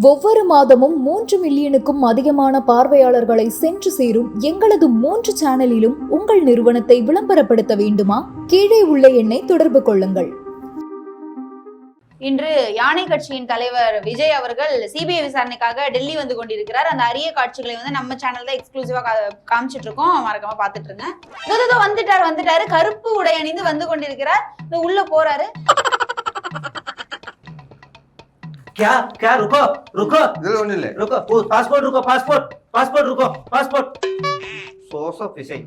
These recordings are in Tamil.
ஒவ்வொரு மாதமும் 3 மில்லியனுக்கும் அதிகமான பார்வையாளர்களை சென்று சேரும் எங்களது 3 சேனலிலும் உங்கள் நிறுவனத்தை விளம்பரப்படுத்த வேண்டுமா? கீழே உள்ள எண்ணை தொடர்பு கொள்ளுங்கள். இன்று யானை கட்சியின் தலைவர் விஜய் அவர்கள் சிபிஐ விசாரணைக்காக டெல்லி வந்து கொண்டிருக்கிறார். அந்த அரிய காட்சிகளை வந்து நம்ம சேனல் தான் எக்ஸ்க்ளூசிவா காமிச்சிட்டு இருக்கோம். மறக்காம பாத்துட்டு இருங்க. வந்துட்டாரு கருப்பு உடை அணிந்து வந்து கொண்டிருக்கிறார். உள்ள போறாரு. क्या क्या रुको रुको रुको पासपोर्ट रुको पासपोर्ट रुको passport source of fishing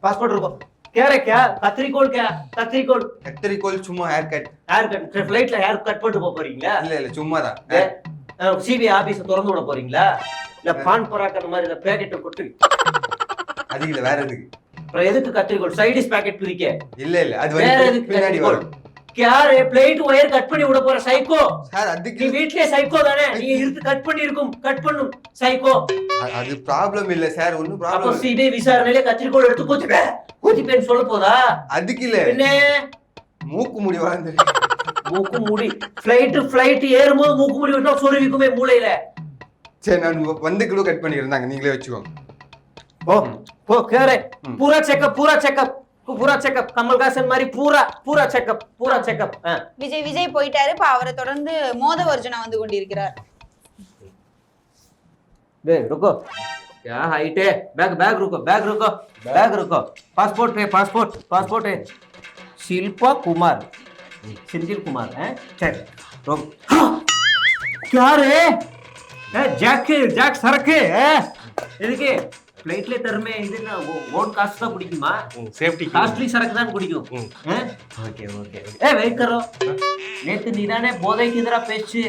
passport रुको क्या रे क्या கத்திரிக்கோல் சும்மா ஹேர் கட் ஃளைட்ல ஹேர் கட் பண்ணிட்டு போறீங்களா? இல்ல சும்மா தான். சிபிஐ ஆபீஸ் திறந்து விட போறீங்களா? இல்ல பான் பராக்கற மாதிரி இல்ல பேக்கெட் கொட்டு அது இல்ல வேற எதுக்கு? அப்புறம் எதுக்கு கத்திரிக்கோல் சைடிஸ் பேக்கெட் பிரிக்க? இல்ல அது வந்து பின்னாடி வரும். क्या रे प्लेट ஒயர் கட் பண்ணி விட போற சைக்கோ சார். அதுக்கு நீ வீட்லயே சைக்கோ தானே? நீ இருந்து கட் பண்ணும் சைக்கோ. அது ப்ராப்ளம் இல்ல சார், ஒண்ணும் ப்ராப்ளம் இல்ல. அப்ப சிபிஐ விசாரணையில கத்திரிக்கோல் எடுத்து கோச்சிப்பேன்னு சொல்ல போதா? அதுக்கு இல்ல என்ன மூக்கு முடி வளர்ந்து மூக்கு முடி ஃளைட் ஏறும்போது மூக்கு முடி விட்டா சொருவிக்குமே மூளையில. சரி நான் வந்து கிலோ கட் பண்ணி இருந்தாங்க, நீங்களே வச்சுக்கோங்க. ஓ கேரே पूरा செக்கப் கமல்ஹாசன் மாதிரி பூரா செக்கப். விஜய் போயிட்டாரு. இப்ப அவரை தொடர்ந்து மோதவ அர்ஜுனா வந்து கொண்டிருக்கிறார். रुको क्या हाइट है? बैग रुको पासपोर्ट है शिल्पा कुमार सिंधिल कुमार है. चल रुक. क्या रे जैक सरके இதுக்கு ஃளைட்ல தரமே இது என்ன ஓன் காஸ்ட் தான் பிடிக்குமா? சேஃப்டி காஸ்ட்லி சரக்கு தான் பிடிக்கும். ஓகே வெயிட் करो. நேத்து நீதானே போதைக்கு எதிரா பேச்சு,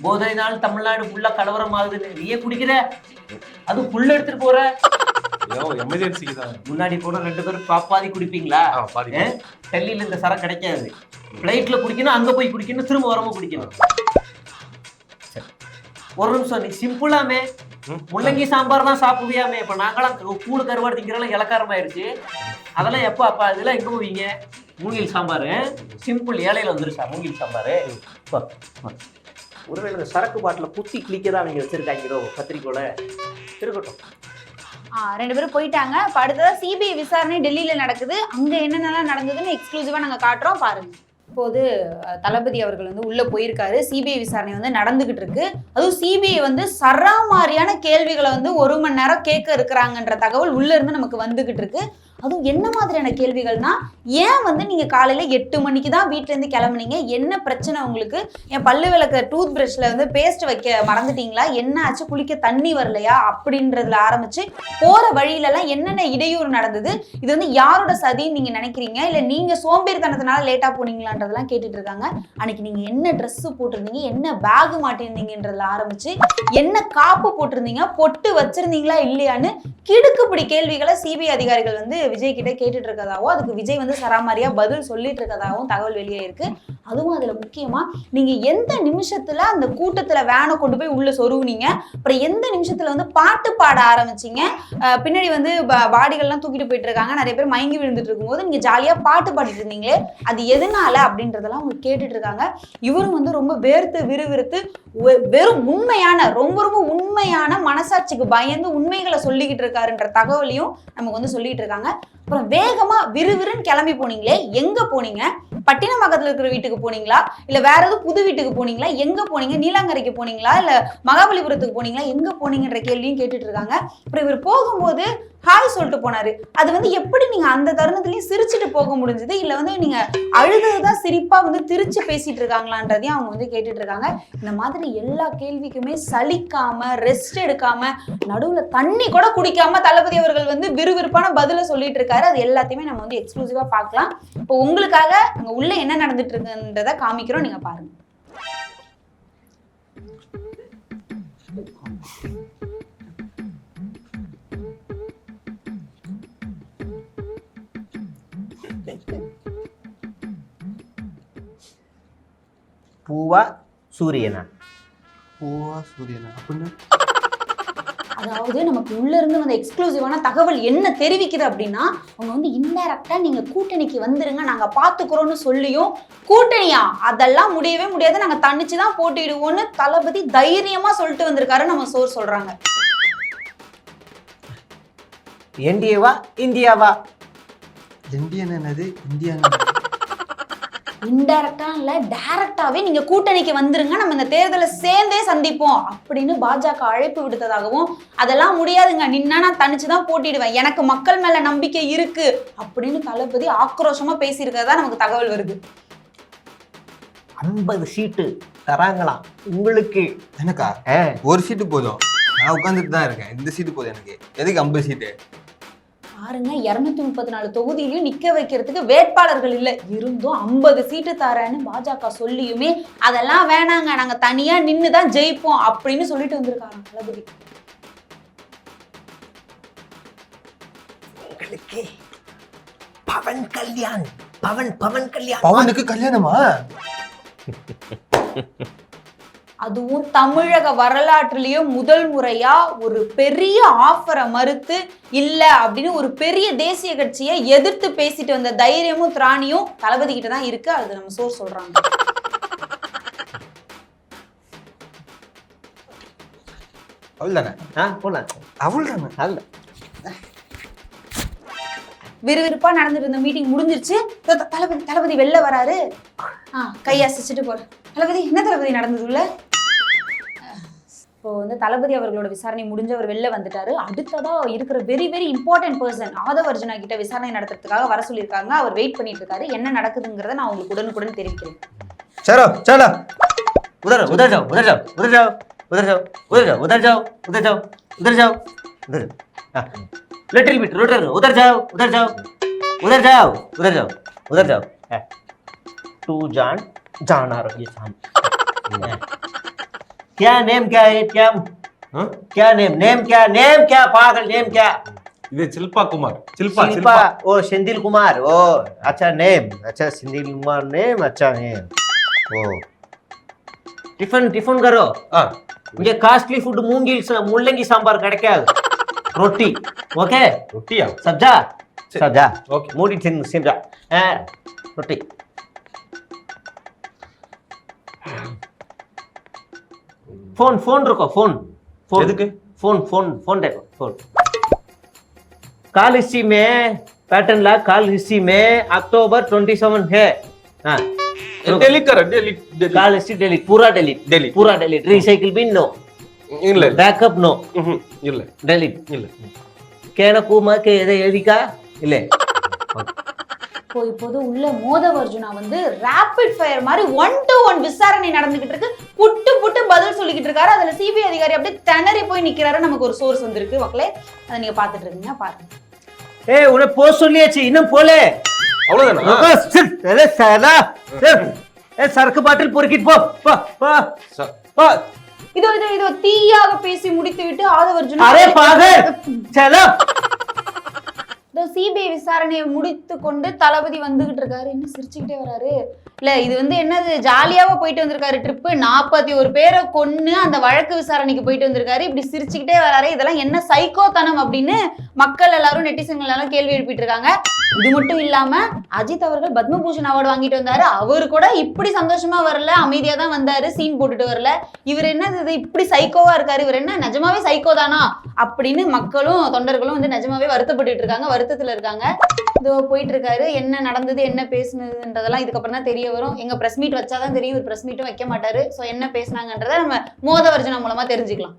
போதைனால தமிழ்நாடு ஃபுல்லா கலவரம் ஆகுதுன்னு நீயே குடிக்கிற, அது ஃபுல் எடுத்துட்டு போற. எமர்ஜென்சிக்கு தான் முன்னாடி போன 2 பேரும் பாப்பாதி குடிப்பீங்களா? டெல்லியில இந்த சரக்கு கிடைக்காது. ஃளைட்ல குடிக்கணும், அங்க போய் குடிக்கணும், திரும்ப வரமா குடிக்கணும். ஒரு நிமிஷம், நீ சிம்பிளாமே முள்ளங்கி சாம்பார் தான் சாப்பிடுவியாமே. இப்ப நாங்களாம் கூடு கருவாடு திங்கிறலாம் இலக்காரம் ஆயிடுச்சு. அதெல்லாம் எப்ப அப்பா இதெல்லாம் எங்க போவீங்க? மூங்கில் சாம்பார் சிம்பிள், ஏழையில வந்துருச்சா மூங்கில் சாம்பார்? ஒருவேளை இந்த சரக்கு பாட்டில குத்தி கிளிக்க தான் நீங்க வச்சிருக்காங்களோ கத்திரிக்கோளை? இருக்கட்டும். 2 பேரும் போயிட்டாங்க. இப்ப அடுத்ததா சிபிஐ விசாரணை டெல்லியில நடக்குது. அங்க என்னென்னலாம் நடந்ததுன்னு எக்ஸ்க்ளூசிவா நாங்க காட்டுறோம், பாருங்க. இப்போது தளபதி அவர்கள் வந்து உள்ள போயிருக்காரு. சிபிஐ விசாரணை வந்து நடந்துகிட்டு இருக்கு. அதுவும் சிபிஐ வந்து சராமாரியான கேள்விகளை வந்து 1 மணி நேரம் கேட்க இருக்கிறாங்கன்ற தகவல் உள்ள இருந்து நமக்கு வந்துகிட்டு இருக்கு. அதுவும் என்ன மாதிரியான கேள்விகள்னா, ஏன் வந்து நீங்க காலையில 8 மணிக்கு தான் வீட்டுல இருந்து கிளம்புனீங்க? என்ன பிரச்சனை உங்களுக்கு? என் பல்லு விளக்க டூத் பிரஷ்ல வந்து பேஸ்ட் வைக்க மறந்துட்டீங்களா? என்ன ஆச்சு? குளிக்க தண்ணி வரலையா? அப்படின்றதுல ஆரம்பிச்சு போற வழியில எல்லாம் என்னென்ன இடையூறு நடந்தது, இது வந்து யாரோட சதின்னு நீங்க நினைக்கிறீங்க, இல்ல நீங்க சோம்பேறித்தனத்தினால லேட்டா போனீங்களான்றதெல்லாம் கேட்டுட்டு இருக்காங்க. அன்னைக்கு நீங்க என்ன ட்ரெஸ் போட்டிருந்தீங்க, என்ன பேக் மாட்டிருந்தீங்கன்றதுல ஆரம்பிச்சு என்ன காப்பு போட்டிருந்தீங்க, பொட்டு வச்சிருந்தீங்களா இல்லையான்னு கிடுக்குப்பிடி கேள்விகளை சிபிஐ அதிகாரிகள் வந்து விஜய் கிட்ட கேட்டுட்டு இருக்கதாகவும், அதுக்கு விஜய் வந்து சராமாரியா பதில் சொல்லிட்டு இருக்கதாகவும் தகவல் வெளியே இருக்கு. அதுவும் அதுல முக்கியமா நீங்க எந்த நிமிஷத்துல அந்த கூட்டத்துல வேனை கொண்டு போய் உள்ள சொருவுனீங்க, அப்புறம் எந்த நிமிஷத்துல வந்து பாட்டு பாட ஆரம்பிச்சீங்க, பின்னாடி வந்து பாடிகள்லாம் தூக்கிட்டு போயிட்டு இருக்காங்க, நிறைய பேர் மயங்கி விழுந்துட்டு இருக்கும்போது நீங்க ஜாலியா பாட்டு பாடிட்டு இருந்தீங்களே, அது எதனால அப்படின்றதெல்லாம் அவங்க கேட்டுட்டு இருக்காங்க. இவரும் வந்து ரொம்ப விறுவிறுத்து வெறும் உண்மையான ரொம்ப உண்மையான மனசாட்சிக்கு பயந்து உண்மைகளை சொல்லிக்கிட்டு இருக்காருன்ற தகவலையும் நமக்கு வந்து சொல்லிட்டு இருக்காங்க. அப்புறம் வேகமா விறுவிறுன்னு கிளம்பி போனீங்களே, எங்க போனீங்க? பட்டினப்பாக்கத்துல இருக்கிற வீட்டுக்கு போனீங்களா, இல்ல வேற எதுவும் புது வீட்டுக்கு போனீங்களா? எங்க போனீங்க? நீலாங்கரைக்கு போனீங்களா, இல்ல மகாபலிபுரத்துக்கு போனீங்களா? எங்க போனீங்கன்ற கேள்வியும் கேட்டுட்டு இருக்காங்க. அப்புறம் இவர் போகும்போது ஹாய் சொல்லிட்டு போனாரு. அது வந்து எப்படி நீங்க அந்த தருணத்துலயும் சிரிச்சுட்டு போக முடிஞ்சது, இல்ல வந்து நீங்க அழுதுதான் சிரிப்பா வந்து திரிச்சு பேசிட்டு இருக்காங்களான்றதையும் அவங்க வந்து கேட்டுட்டு இருக்காங்க. இந்த மாதிரி எல்லா கேள்விக்குமே சலிக்காம, ரெஸ்ட் எடுக்காம, நடுவுல தண்ணி கூட குடிக்காம தளபதி அவர்கள் வந்து விறுவிறுப்பான பதில சொல்லிட்டு இருக்காரு. அது எல்லாத்தையுமே நம்ம வந்து எக்ஸ்க்ளூசிவா பார்க்கலாம். இப்போ உங்களுக்காக அங்க உள்ள என்ன நடந்துட்டு இருக்குன்றத காமிக்கிறோம், நீங்க பாருங்க. பூவா சூரியனா? பூவா சூரியனா அப்படின்னு அதாவது நமக்கு உள்ள இருந்து வந்த எக்ஸ்க்ளூசிவான தகவல் என்ன தெரிவிக்குது அப்படின்னா, அவங்க வந்து இன்டைரக்டா நீங்க கூட்டணிக்கு வந்துருங்க நாங்க பாத்துக்கிறோம்னு சொல்லியும், கூட்டணியா அதெல்லாம் முடியவே முடியாது நாங்க தனிச்சுதான் போட்டிடுவோம்னு தளபதி தைரியமா சொல்லிட்டு வந்திருக்காரு நம்ம சோர் சொல்றாங்க. என்டிஏவா இந்தியாவா? இந்தியன் என்னது இந்தியன் இன்டைரக்டா இல்ல டைரக்டாவே நீங்க கூட்டணிக்கு வந்துருங்க நம்ம இந்த தேர்தலை சேர்ந்தே சந்திப்போம் அப்படின்னு பாஜக அழைப்பு விடுத்ததாகவும், அதெல்லாம் முடியாதுங்க நின்னா நான் தனிச்சுதான் போட்டிடுவேன் எனக்கு மக்கள் மேல நம்பிக்கை இருக்கு அப்படின்னு தளபதி ஆக்ரோஷமா பேசியிருக்கிறதா நமக்கு தகவல் வருது. 50 சீட்டு தராங்களாம் உங்களுக்கு. எனக்கா ஒரு சீட்டு போதும், நான் உட்காந்துட்டு தான் இருக்கேன். இந்த சீட்டு போதும் எனக்கு. எதுக்கு 50 சீட்டு? பாருங்க 234 தொகுதியிலையும் நிக்க வைக்கிறதுக்கு வேட்பாளர்கள் இல்ல, இருந்தும் 50 சீட்டு தரேன்னு பாஜக சொல்லியுமே அதெல்லாம் வேணாங்க நாங்க தனியா நின்னுதான் ஜெயிப்போம் அப்படின்னு சொல்லிட்டு வந்திருக்காங்க தளபதி. உங்களுக்கு பவன் கல்யாண், பவன் கல்யாண். பவனுக்கு கல்யாணமா? அதுவும் தமிழக வரலாற்றிலேயே முதல் முறையா ஒரு பெரிய ஆஃபரை மறுத்து இல்ல அப்படின்னு ஒரு பெரிய தேசிய கட்சியை எதிர்த்து பேசிட்டு வந்த தைரியமும் திராணியும் தளபதி கிட்ட தான் இருக்கு. அது நம்ம சோர் சொல்றாங்க. அவள்தானே? போலாம். அவள்தானே? விறுவிறுப்பா நடந்துட்டு இருந்த மீட்டிங் முடிஞ்சிருச்சு. தளபதி வெளில வராரு. கையை அசைச்சிட்டு போற. தளபதி என்ன தளபதி நடந்தது உள்ள? இப்போ வந்து தளபதி அவர்களோட விசாரணை முடிஞ்சு அவர் வெளில வந்துட்டாரு. அடுத்ததா இருக்கிற very very important person Aadhav Arjuna கிட்ட விசாரணை நடத்துறதுக்காக வர சொல்லியிருக்காங்க. அவர் வெயிட் பண்ணிட்டு இருக்காரு. என்ன நடக்குதுங்கிறத நான் உங்களுக்கு உடனுக்குடன் தெரிவிக்கிறேன். चलो चलो उधर उधर जाओ उधर जाओ उधर जाओ उधर जाओ उधर जाओ उधर जाओ उधर जाओ उधर जाओ उधर लिटिल बिट उधर जाओ उधर जाओ उधर जाओ उधर जाओ उधर जाओ तू जान आ रही है क्या नेम क्या है क्या नेम क्या पागल नेम क्या? இது சில்பா குமார். शिल्पा ओ सेंदिल कुमार ओ अच्छा नेम अच्छा सेंदिल कुमार नेम अच्छा नेम ओ टिफिन करो. இங்க காஸ்ட்லி ஃபுட் முள்ளங்கி சாம்பார் கிடைக்காது. ரொட்டி ஓகே ரொட்டியா? சப்ஜா ஓகே மூடி செஞ்சா ரொட்டி. फोन रुको फोन எதுக்கு? फोन देखो फोन कॉल हिस्ट्री में पैटर्न ला कॉल हिस्ट्री में अक्टूबर 27 है. delete करो delete कॉल हिस्ट्री delete पूरा delete रिसाइकिल भी नो இல்ல बैकअप नो இல்ல delete இல்ல கேன கூமா கே எதை எழுதிக்கா இல்ல. இப்போது உள்ள மோதவ் அர்ஜுனா வந்து ரேபிட் ஃபயர் மாதிரி 1-to-1 விசாரணை நடந்துகிட்டு இருக்கு. புட்டு பதில் சொல்லிக்கிட்டு இருக்காரு. அதுல சிபிஐ அதிகாரி அப்படியே திணறி போய் நிக்கிறாரு. நமக்கு ஒரு சோர்ஸ் வந்திருக்கு மக்களே, அதை நீங்க பாத்துட்டு இருக்கீங்க பாருங்க. உன்னை போக சொல்லியாச்சு இன்னும் போல. அவ்வளவுதானா? சரக்கு பாட்டில் பொறுக்கிட்டு போ. இதோ தீயாக பேசி முடித்து விட்டு ஆதவ் அர்ஜுனா அரே பாகர் சலோ. சிபிஐ விசாரணையை முடித்து கொண்டு தளபதி வந்துகிட்டு இருக்காரு. என்ன சிரிச்சுக்கிட்டே வராரு? இல்ல இது வந்து என்னது ஜாலியாவா போயிட்டு வந்திருக்காரு ட்ரிப். 41 பேரை கொன்னு அந்த வழக்கு விசாரணைக்கு போயிட்டு வந்திருக்காரு. இப்படி சிரிச்சுக்கிட்டே வராரு. இதெல்லாம் என்ன சைக்கோத்தனம் அப்படின்னு மக்கள் எல்லாரும் நெட்டிசன்கள் எல்லாரும் கேள்வி எழுப்பிட்டு இருக்காங்க. இது மட்டும் இல்லாம அஜித் அவர்கள் பத்மபூஷன் அவார்டு வாங்கிட்டு வந்தாரு. அவரு கூட இப்படி சந்தோஷமா வரல, அமைதியா தான் வந்தாரு, சீன் போட்டுட்டு வரல. இவர் என்ன இப்படி சைக்கோவா இருக்காரு, இவர் என்ன நிஜமாவே சைக்கோ தானா அப்படின்னு மக்களும் தொண்டர்களும் வந்து நிஜமாவே வருத்தப்பட்டு இருக்காங்க, வருத்தத்துல இருக்காங்க. இதோ போயிட்டு இருக்காரு. என்ன நடந்தது என்ன பேசுனதுன்றதெல்லாம் இதுக்கப்புறம் தான் தெரிய வரும். எங்க பிரஸ் மீட் வச்சாதான் தெரியும். ஒரு பிரஸ் மீட்டும் வைக்க மாட்டாரு. சோ என்ன பேசினாங்கன்றத நம்ம மோதவ் அர்ஜுனா மூலமா தெரிஞ்சுக்கலாம்.